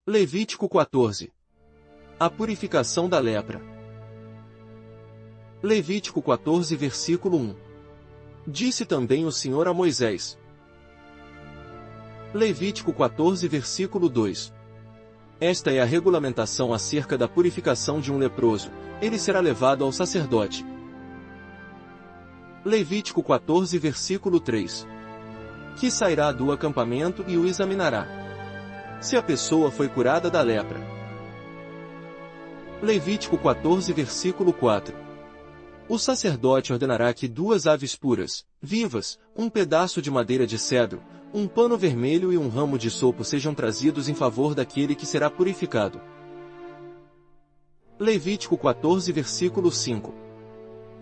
Levítico 14. A purificação da lepra. Levítico 14 versículo 1. Disse também o Senhor a Moisés. Levítico 14 versículo 2. Esta é a regulamentação acerca da purificação de um leproso, ele será levado ao sacerdote. Levítico 14 versículo 3. Que sairá do acampamento e o examinará. Se a pessoa foi curada da lepra. Levítico 14 versículo 4. O sacerdote ordenará que 2 aves puras, vivas, um pedaço de madeira de cedro, um pano vermelho e um ramo de sopo sejam trazidos em favor daquele que será purificado. Levítico 14 versículo 5.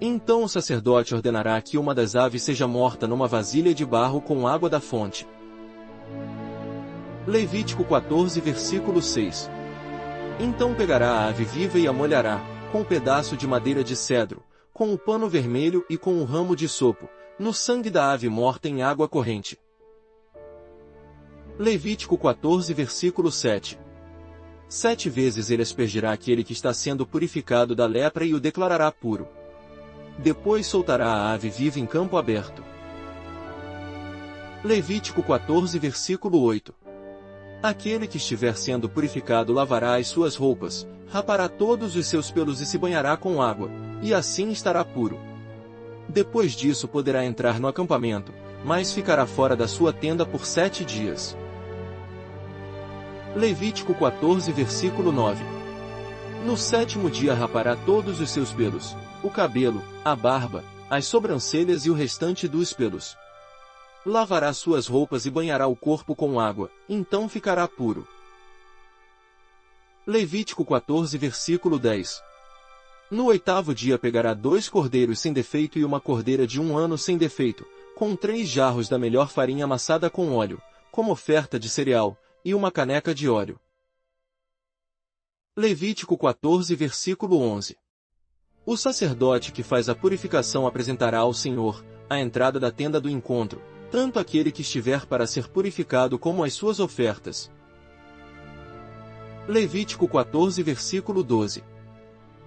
Então o sacerdote ordenará que uma das aves seja morta numa vasilha de barro com água da fonte. Levítico 14 versículo 6. Então pegará a ave viva e a molhará, com um pedaço de madeira de cedro, com o pano vermelho e com o ramo de sopo, no sangue da ave morta em água corrente. Levítico 14 versículo 7. 7 vezes ele aspergirá aquele que está sendo purificado da lepra e o declarará puro. Depois soltará a ave viva em campo aberto. Levítico 14 versículo 8. Aquele que estiver sendo purificado lavará as suas roupas, rapará todos os seus pelos e se banhará com água, e assim estará puro. Depois disso poderá entrar no acampamento, mas ficará fora da sua tenda por 7 dias. Levítico 14 versículo 9. No 7º dia rapará todos os seus pelos, o cabelo, a barba, as sobrancelhas e o restante dos pelos. Lavará suas roupas e banhará o corpo com água, então ficará puro. Levítico 14 versículo 10. No 8º dia pegará 2 cordeiros sem defeito e uma cordeira de 1 ano sem defeito, com 3 jarros da melhor farinha amassada com óleo, como oferta de cereal, e uma caneca de óleo. Levítico 14 versículo 11. O sacerdote que faz a purificação apresentará ao Senhor, à entrada da tenda do encontro, tanto aquele que estiver para ser purificado como as suas ofertas. Levítico 14 versículo 12.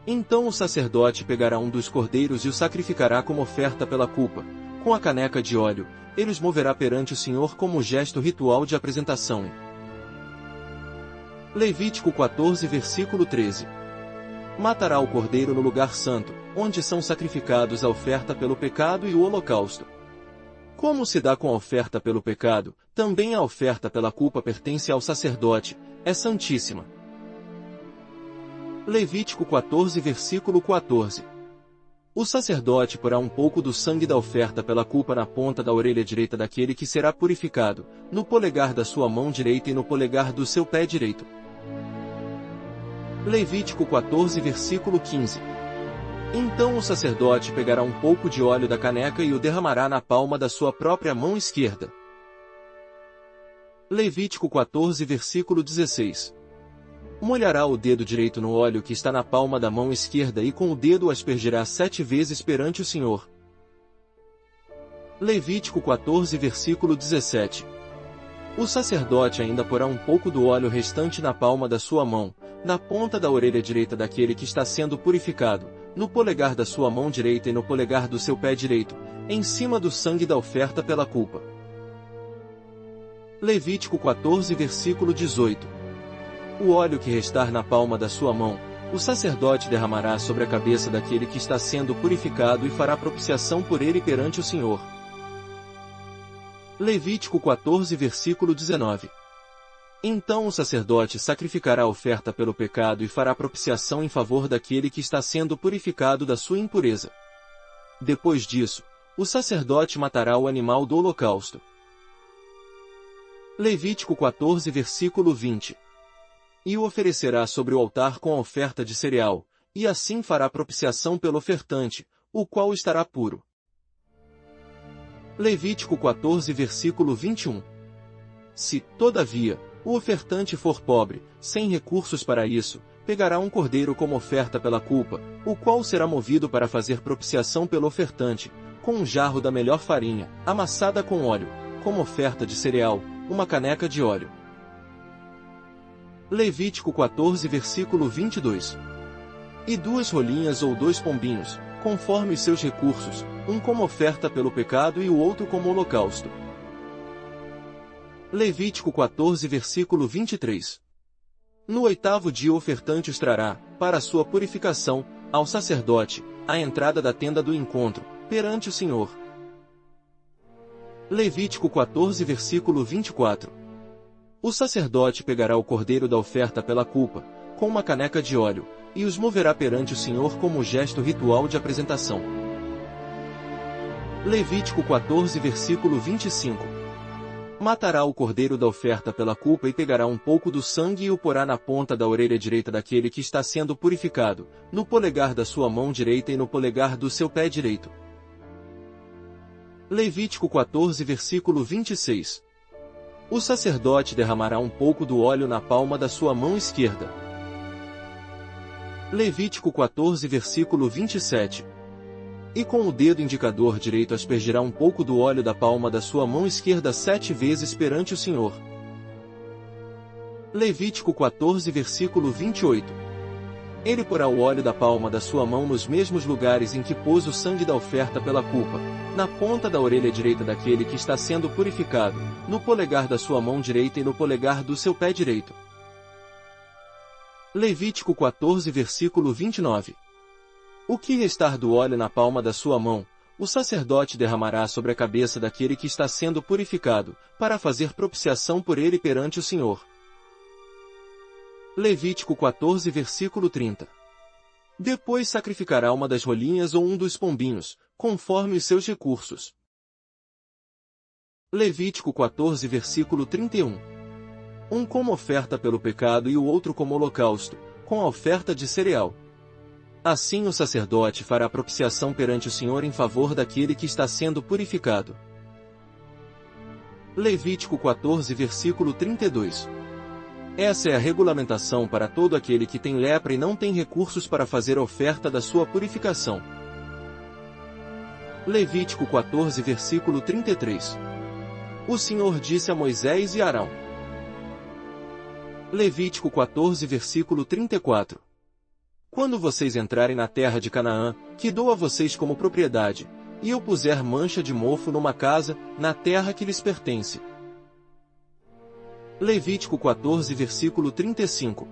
Então o sacerdote pegará um dos cordeiros e o sacrificará como oferta pela culpa, com a caneca de óleo, ele os moverá perante o Senhor como gesto ritual de apresentação. Levítico 14 versículo 13. Matará o cordeiro no lugar santo, onde são sacrificados a oferta pelo pecado e o holocausto. Como se dá com a oferta pelo pecado, também a oferta pela culpa pertence ao sacerdote, é santíssima. Levítico 14 versículo 14. O sacerdote porá um pouco do sangue da oferta pela culpa na ponta da orelha direita daquele que será purificado, no polegar da sua mão direita e no polegar do seu pé direito. Levítico 14 versículo 15. Então o sacerdote pegará um pouco de óleo da caneca e o derramará na palma da sua própria mão esquerda. Levítico 14 versículo 16. Molhará o dedo direito no óleo que está na palma da mão esquerda e com o dedo o aspergirá 7 vezes perante o Senhor. Levítico 14 versículo 17. O sacerdote ainda porá um pouco do óleo restante na palma da sua mão, na ponta da orelha direita daquele que está sendo purificado, no polegar da sua mão direita e no polegar do seu pé direito, em cima do sangue da oferta pela culpa. Levítico 14 versículo 18. O óleo que restar na palma da sua mão, o sacerdote derramará sobre a cabeça daquele que está sendo purificado e fará propiciação por ele perante o Senhor. Levítico 14 versículo 19. Então o sacerdote sacrificará a oferta pelo pecado e fará propiciação em favor daquele que está sendo purificado da sua impureza. Depois disso, o sacerdote matará o animal do holocausto. Levítico 14 versículo 20. E o oferecerá sobre o altar com a oferta de cereal, e assim fará propiciação pelo ofertante, o qual estará puro. Levítico 14 versículo 21. Se, todavia, o ofertante for pobre, sem recursos para isso, pegará um cordeiro como oferta pela culpa, o qual será movido para fazer propiciação pelo ofertante, com um jarro da melhor farinha, amassada com óleo, como oferta de cereal, uma caneca de óleo. Levítico 14 versículo 22. E 2 rolinhas ou 2 pombinhos, conforme os seus recursos, um como oferta pelo pecado e o outro como holocausto. Levítico 14 versículo 23. No 8º dia o ofertante os trará, para sua purificação, ao sacerdote, à entrada da tenda do encontro, perante o Senhor. Levítico 14 versículo 24. O sacerdote pegará o cordeiro da oferta pela culpa, com uma caneca de óleo, e os moverá perante o Senhor como gesto ritual de apresentação. Levítico 14 versículo 25. Matará o cordeiro da oferta pela culpa e pegará um pouco do sangue e o porá na ponta da orelha direita daquele que está sendo purificado, no polegar da sua mão direita e no polegar do seu pé direito. Levítico 14 versículo 26. O sacerdote derramará um pouco do óleo na palma da sua mão esquerda. Levítico 14 versículo 27. E com o dedo indicador direito aspergirá um pouco do óleo da palma da sua mão esquerda 7 vezes perante o Senhor. Levítico 14 versículo 28. Ele porá o óleo da palma da sua mão nos mesmos lugares em que pôs o sangue da oferta pela culpa, na ponta da orelha direita daquele que está sendo purificado, no polegar da sua mão direita e no polegar do seu pé direito. Levítico 14 versículo 29. O que restar do óleo na palma da sua mão, o sacerdote derramará sobre a cabeça daquele que está sendo purificado, para fazer propiciação por ele perante o Senhor. Levítico 14 versículo 30. Depois sacrificará uma das rolinhas ou um dos pombinhos, conforme os seus recursos. Levítico 14 versículo 31. Um como oferta pelo pecado e o outro como holocausto, com a oferta de cereal. Assim o sacerdote fará propiciação perante o Senhor em favor daquele que está sendo purificado. Levítico 14 versículo 32. Essa é a regulamentação para todo aquele que tem lepra e não tem recursos para fazer a oferta da sua purificação. Levítico 14 versículo 33. O Senhor disse a Moisés e Arão. Levítico 14 versículo 34. Quando vocês entrarem na terra de Canaã, que dou a vocês como propriedade, e eu puser mancha de mofo numa casa, na terra que lhes pertence. Levítico 14 versículo 35.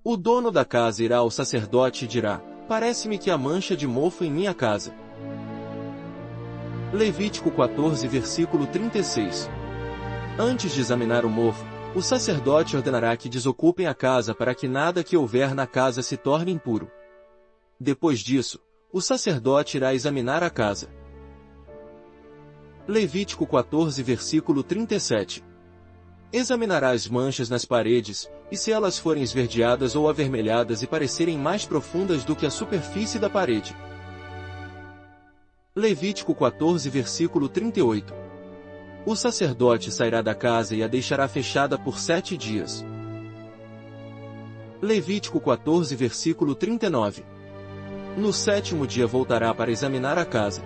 O dono da casa irá ao sacerdote e dirá, parece-me que há mancha de mofo em minha casa. Levítico 14 versículo 36. Antes de examinar o mofo, o sacerdote ordenará que desocupem a casa para que nada que houver na casa se torne impuro. Depois disso, o sacerdote irá examinar a casa. Levítico 14 versículo 37. Examinará as manchas nas paredes, e se elas forem esverdeadas ou avermelhadas e parecerem mais profundas do que a superfície da parede. Levítico 14 versículo 38. O sacerdote sairá da casa e a deixará fechada por 7 dias. Levítico 14 versículo 39. No 7º dia voltará para examinar a casa.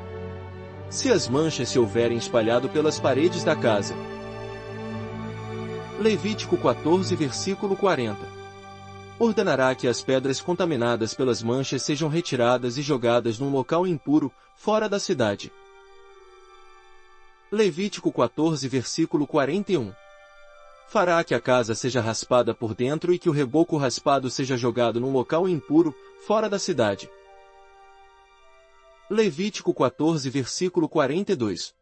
Se as manchas se houverem espalhado pelas paredes da casa. Levítico 14 versículo 40. Ordenará que as pedras contaminadas pelas manchas sejam retiradas e jogadas num local impuro, fora da cidade. Levítico 14 versículo 41. Fará que a casa seja raspada por dentro e que o reboco raspado seja jogado num local impuro, fora da cidade. Levítico 14 versículo 42.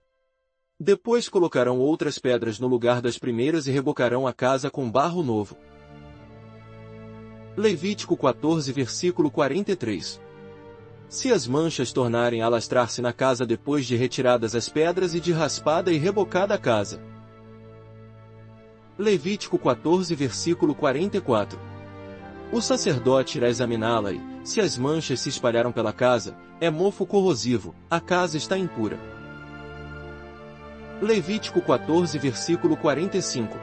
Depois colocarão outras pedras no lugar das primeiras e rebocarão a casa com barro novo. Levítico 14 versículo 43. Se as manchas tornarem a alastrar-se na casa depois de retiradas as pedras e de raspada e rebocada a casa. Levítico 14 versículo 44. O sacerdote irá examiná-la e, se as manchas se espalharam pela casa, é mofo corrosivo, a casa está impura. Levítico 14 versículo 45.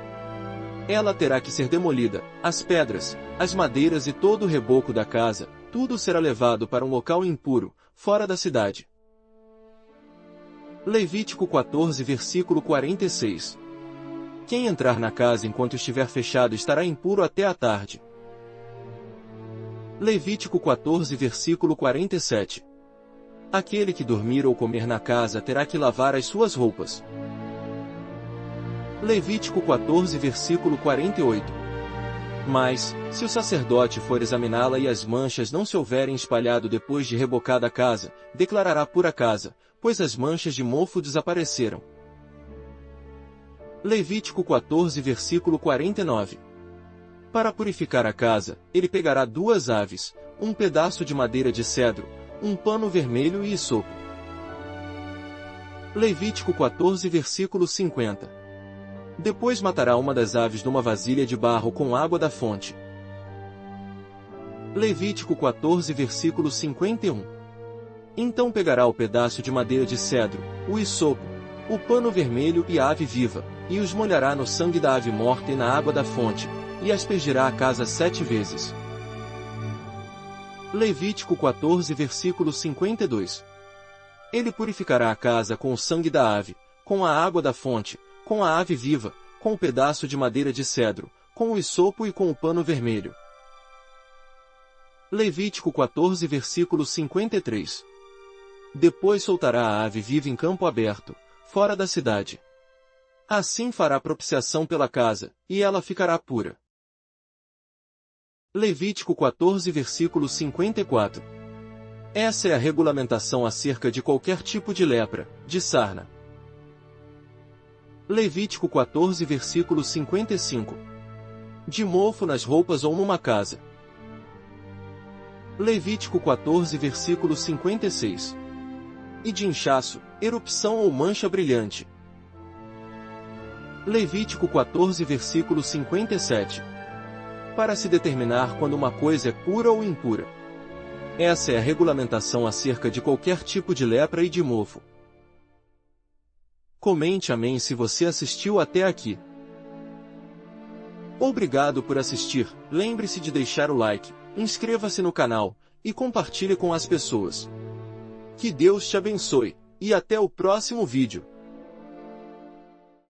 Ela terá que ser demolida, as pedras, as madeiras e todo o reboco da casa, tudo será levado para um local impuro, fora da cidade. Levítico 14 versículo 46. Quem entrar na casa enquanto estiver fechado estará impuro até a tarde. Levítico 14, versículo 47. Aquele que dormir ou comer na casa terá que lavar as suas roupas. Levítico 14, versículo 48. Mas, se o sacerdote for examiná-la e as manchas não se houverem espalhado depois de rebocada a casa, declarará pura a casa, pois as manchas de mofo desapareceram. Levítico 14, versículo 49. Para purificar a casa, ele pegará 2 aves, um pedaço de madeira de cedro, um pano vermelho e hisopo. Levítico 14, versículo 50. Depois matará uma das aves numa vasilha de barro com água da fonte. Levítico 14, versículo 51. Então pegará o pedaço de madeira de cedro, o hisopo, o pano vermelho e a ave viva, e os molhará no sangue da ave morta e na água da fonte, e aspergirá a casa 7 vezes. Levítico 14, versículo 52. Ele purificará a casa com o sangue da ave, com a água da fonte, com a ave viva, com o pedaço de madeira de cedro, com o hisopo e com o pano vermelho. Levítico 14, versículo 53. Depois soltará a ave viva em campo aberto, fora da cidade. Assim fará propiciação pela casa, e ela ficará pura. Levítico 14, versículo 54. Essa é a regulamentação acerca de qualquer tipo de lepra, de sarna. Levítico 14, versículo 55. De mofo nas roupas ou numa casa. Levítico 14, versículo 56. E de inchaço, erupção ou mancha brilhante. Levítico 14, versículo 57. Para se determinar quando uma coisa é pura ou impura. Essa é a regulamentação acerca de qualquer tipo de lepra e de mofo. Comente amém se você assistiu até aqui. Obrigado por assistir, lembre-se de deixar o like, inscreva-se no canal, e compartilhe com as pessoas. Que Deus te abençoe, e até o próximo vídeo.